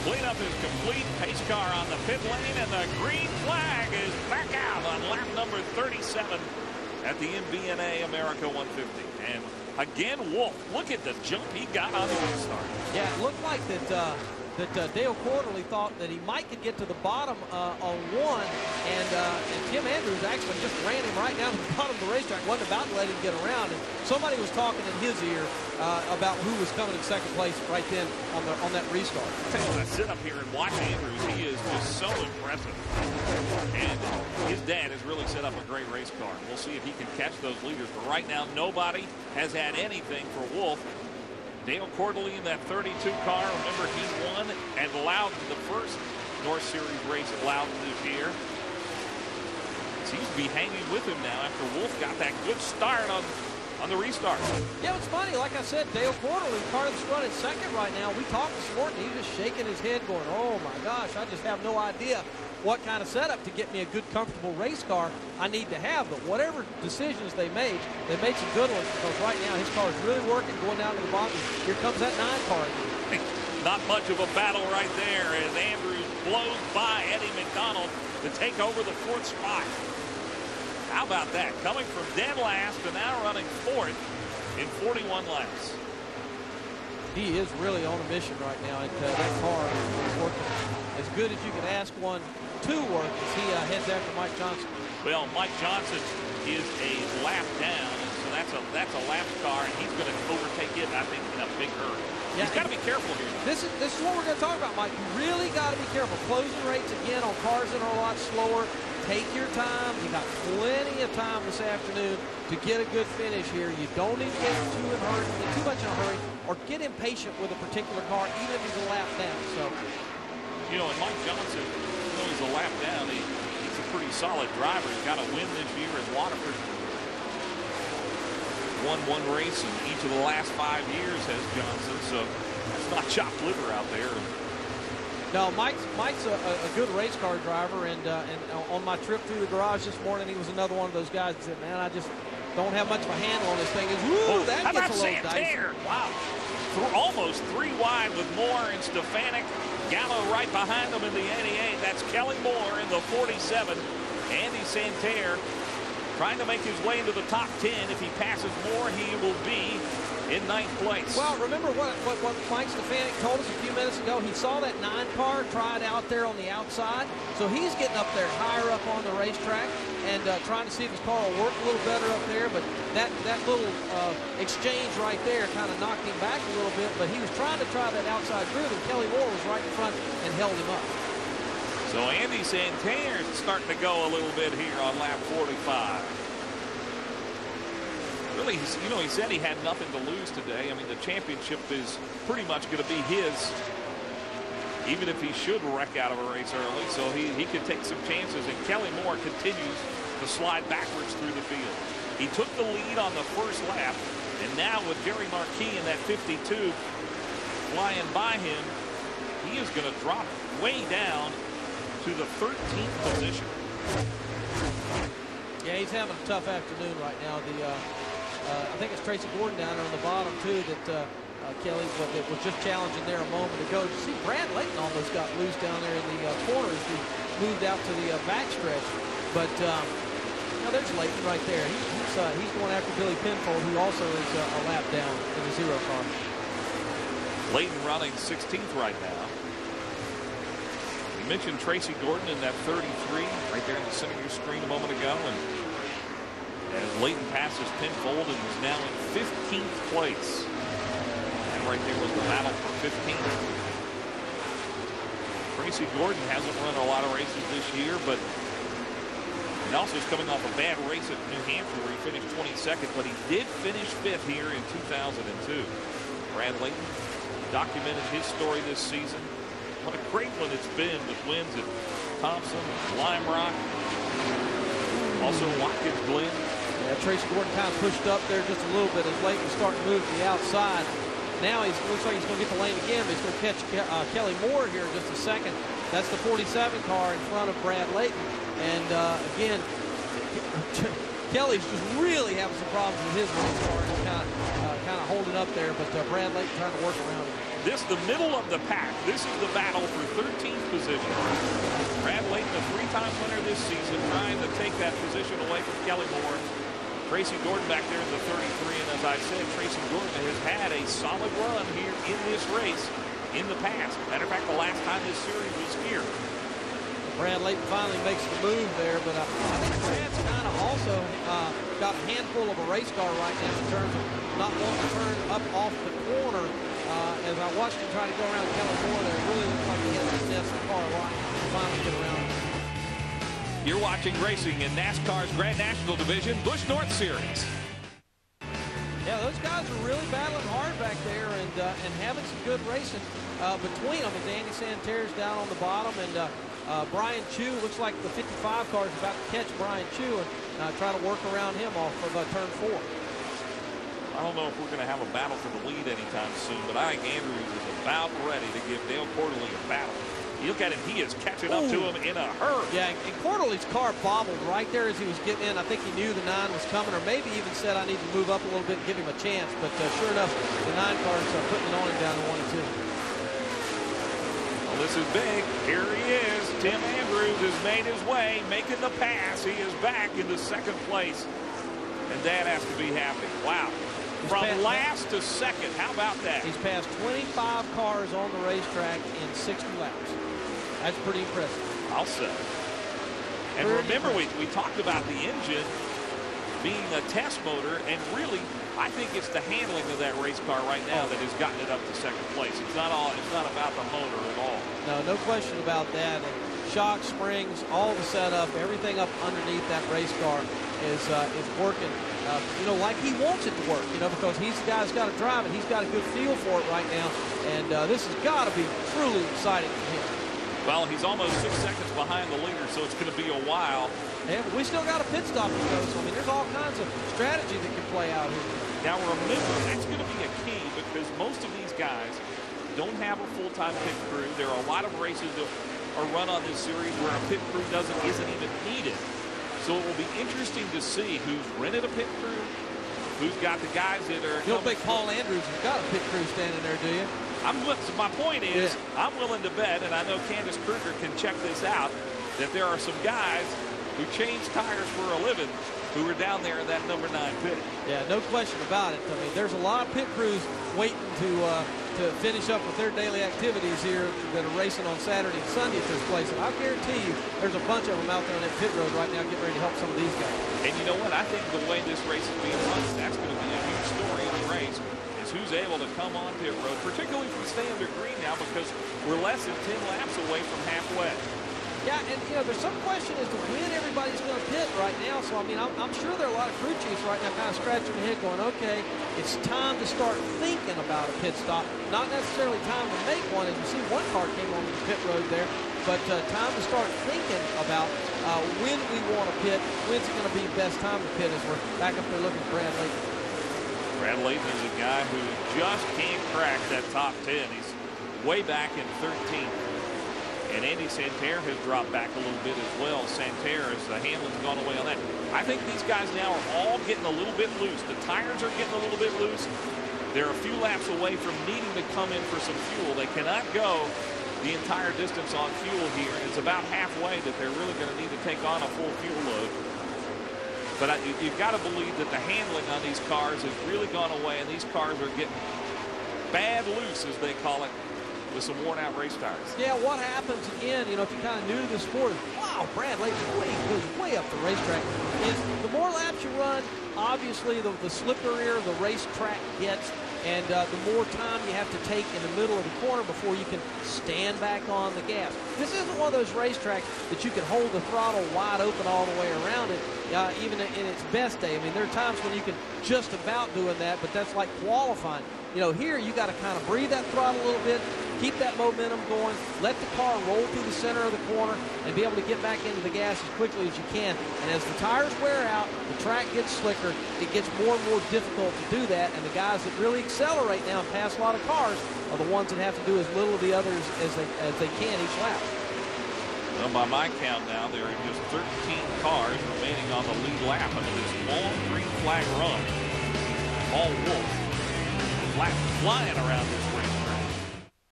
Cleanup is complete. Pace car on the pit lane, and the green flag is back out on lap number 37 at the MBNA America 150. And again, Wolf, look at the jump he got on the restart. Yeah, it looked like that Dale Quarterly thought that he might could get to the bottom on one, and Tim Andrews actually just ran him right down to the bottom of the racetrack, wasn't about to let him get around, and somebody was talking in his ear about who was coming in second place right then on that restart. I sit up here and watch Andrews. He is just so impressive, and his dad has really set up a great race car. We'll see if he can catch those leaders, but right now nobody has had anything for Wolf. Dale Quarterly in that 32 car. Remember, he won at Loudon, the first North Series race at Loudon this year. Seems to be hanging with him now after Wolf got that good start on the restart. Yeah, it's funny. Like I said, Dale Quarterly, car that's running second right now. We talked this morning. He's just shaking his head going, oh, my gosh, I just have no idea what kind of setup to get me a good, comfortable race car I need to have. But whatever decisions they made some good ones, because right now his car is really working, going down to the bottom. Here comes that 9 car again. Not much of a battle right there as Andrews blows by Eddie McDonald to take over the 4th spot. How about that? Coming from dead last to now running 4th in 41 laps. He is really on a mission right now, and that car is working as good as you could ask one to work as he heads after Mike Johnson. Well, Mike Johnson is a lap down, so that's a lap car, and he's going to overtake it, I think, in a big hurry. Yeah, he's got to be careful here. This is what we're going to talk about, Mike. You really got to be careful. Closing rates again on cars that are a lot slower. Take your time. You got plenty of time this afternoon to get a good finish here. You don't need to get too much in a hurry or get impatient with a particular car, even if he's a lap down. So, you know, and Mike Johnson, even though he's a lap down, he's a pretty solid driver. He's got a win this year in Waterford. Won one race in each of the last 5 years, has Johnson. So that's not chopped liver out there. No, Mike's a good race car driver, and on my trip through the garage this morning, he was another one of those guys that said, man, I just don't have much of a handle on this thing. Ooh, that gets a little dicey. Wow. Almost 3 wide with Moore and Stefanik. Gallo right behind them in the 88. That's Kelly Moore in the 47. Andy Santerre trying to make his way into the top 10. If he passes Moore, he will be in 9th place. Well, remember what Mike Stefanik told us a few minutes ago. He saw that 9 car tried out there on the outside, so he's getting up there higher up on the racetrack and trying to see if his car will work a little better up there. But that little exchange right there kind of knocked him back a little bit. But he was trying to try that outside groove, and Kelly Moore was right in front and held him up. So Andy Santerre is starting to go a little bit here on lap 45. Really, you know, he said he had nothing to lose today. I mean, the championship is pretty much going to be his, even if he should wreck out of a race early. So he could take some chances, and Kelly Moore continues to slide backwards through the field. He took the lead on the first lap, and now with Jerry Marquis in that 52 flying by him, he is going to drop way down to the 13th position. Yeah, he's having a tough afternoon right now. I think it's Tracy Gordon down there on the bottom, too, that Kelly was just challenging there a moment ago. You see, Brad Layton almost got loose down there in the corner as he moved out to the backstretch. But, you know, there's Layton right there. He's going after Billy Penfold, who also is a lap down in the 0 car. Layton running 16th right now. You mentioned Tracy Gordon in that 33 right there in the center of your screen a moment ago. And as Layton passes Penfold and is now in 15th place. And right there was the battle for 15th. Tracy Gordon hasn't run a lot of races this year, but he also is coming off a bad race at New Hampshire where he finished 22nd, but he did finish 5th here in 2002. Brad Layton documented his story this season. What a great one it's been with wins at Thompson, Lime Rock, also Watkins Glen. Yeah, Tracy Gordon kind of pushed up there just a little bit as Layton was starting to move to the outside. Now he looks like he's going to get the lane again, but he's going to catch Kelly Moore here in just a second. That's the 47 car in front of Brad Layton. And again, Kelly's just really having some problems with his race car and kind of holding up there, but Brad Layton trying to work around him. the middle of the pack. This is the battle for 13th position. Brad Layton, a three-time winner this season, trying to take that position away from Kelly Moore. Tracy Gordon back there in the 33, and as I said, Tracy Gordon has had a solid run here in this race in the past. Matter of fact, the last time this series was here. Brad Layton finally makes the move there, but I think Brad's kind of also got a handful of a race car right now in terms of not wanting to turn up off the corner. As I watched him try to go around Kelly Moore there, it really looks like he hit the nest of the car a lot to finally get around. You're watching racing in NASCAR's Grand National Division Busch North Series. Yeah, those guys are really battling hard back there and having some good racing between them. As Andy Santerre's down on the bottom, and Brian Chu looks like the 55 car is about to catch Brian Chu and try to work around him off of turn 4. I don't know if we're going to have a battle for the lead anytime soon, but I think Andrews is about ready to give Dale Quarterly a battle. You look at him, he is catching up to him in a hurry. Yeah, and Quarterly's car bobbled right there as he was getting in. I think he knew the 9 was coming, or maybe even said, I need to move up a little bit and give him a chance. But sure enough, the 9 car is putting it on him down to 1 and 2. Well, this is big. Here he is. Tim Andrews has made his way, making the pass. He is back into 2nd place. And Dad has to be happy. Wow. From last to 2nd. How about that? He's passed 25 cars on the racetrack in 60 laps. That's pretty impressive. I'll say. And remember, we talked about the engine being a test motor, and really, I think it's the handling of that race car right now that has gotten it up to 2nd place. It's not about the motor at all. No question about that. And shock, springs, all the setup, everything up underneath that race car is working, like he wants it to work, because he's the guy that's got to drive it. He's got a good feel for it right now, and this has got to be truly exciting for him. Well, he's almost 6 seconds behind the leader, so it's going to be a while. Yeah, but we still got a pit stop to go, so I mean, there's all kinds of strategy that can play out here. Now remember, that's going to be a key, because most of these guys don't have a full-time pit crew. There are a lot of races that are run on this series where a pit crew isn't even needed. So it will be interesting to see who's rented a pit crew, who's got the guys that are... You don't think Paul Andrews has got a pit crew standing there, do you? My point is, I'm willing to bet, and I know Candace Kruger can check this out, that there are some guys who change tires for a living who are down there in that number 9 pit. Yeah, no question about it. I mean, there's a lot of pit crews waiting to finish up with their daily activities here that are racing on Saturday and Sunday at this place. And I guarantee you there's a bunch of them out there on that pit road right now getting ready to help some of these guys. And you know what? I think the way this race is being run, that's going to be a huge story in the race, is who's able to come on pit road, particularly if we stay under green now, because we're less than 10 laps away from halfway. Yeah, and there's some question as to when everybody's going to pit right now. So, I mean, I'm sure there are a lot of crew chiefs right now kind of scratching their head going, okay, it's time to start thinking about a pit stop. Not necessarily time to make one, as you see one car came on the pit road there, but time to start thinking about when we want to pit, when's it going to be the best time to pit as we're back up there looking at Brad Layton. Brad Layton is a guy who just can't crack that top 10. He's way back in 13th. And Andy Santerre has dropped back a little bit as well. Santerre, as the handling's gone away on that. I think these guys now are all getting a little bit loose. The tires are getting a little bit loose. They're a few laps away from needing to come in for some fuel. They cannot go the entire distance on fuel here. It's about halfway that they're really going to need to take on a full fuel load. But you've got to believe that the handling on these cars has really gone away, and these cars are getting bad loose, as they call it, with some worn-out race tires. Yeah, what happens, again, if you're kind of new to the sport, wow, Brad Layton goes way up the racetrack. Is the more laps you run, obviously the slipperier the racetrack gets, and the more time you have to take in the middle of the corner before you can stand back on the gas. This isn't one of those racetracks that you can hold the throttle wide open all the way around it, even in its best day. I mean, there are times when you can just about doing that, but that's like qualifying. Here you got to kind of breathe that throttle a little bit, keep that momentum going, let the car roll through the center of the corner, and be able to get back into the gas as quickly as you can. And as the tires wear out, the track gets slicker, it gets more and more difficult to do that, and the guys that really accelerate now and pass a lot of cars are the ones that have to do as little of the others as they can each lap. Well, by my count now, there are just 13 cars remaining on the lead lap of this long green flag run. Paul Wolf flying around this race.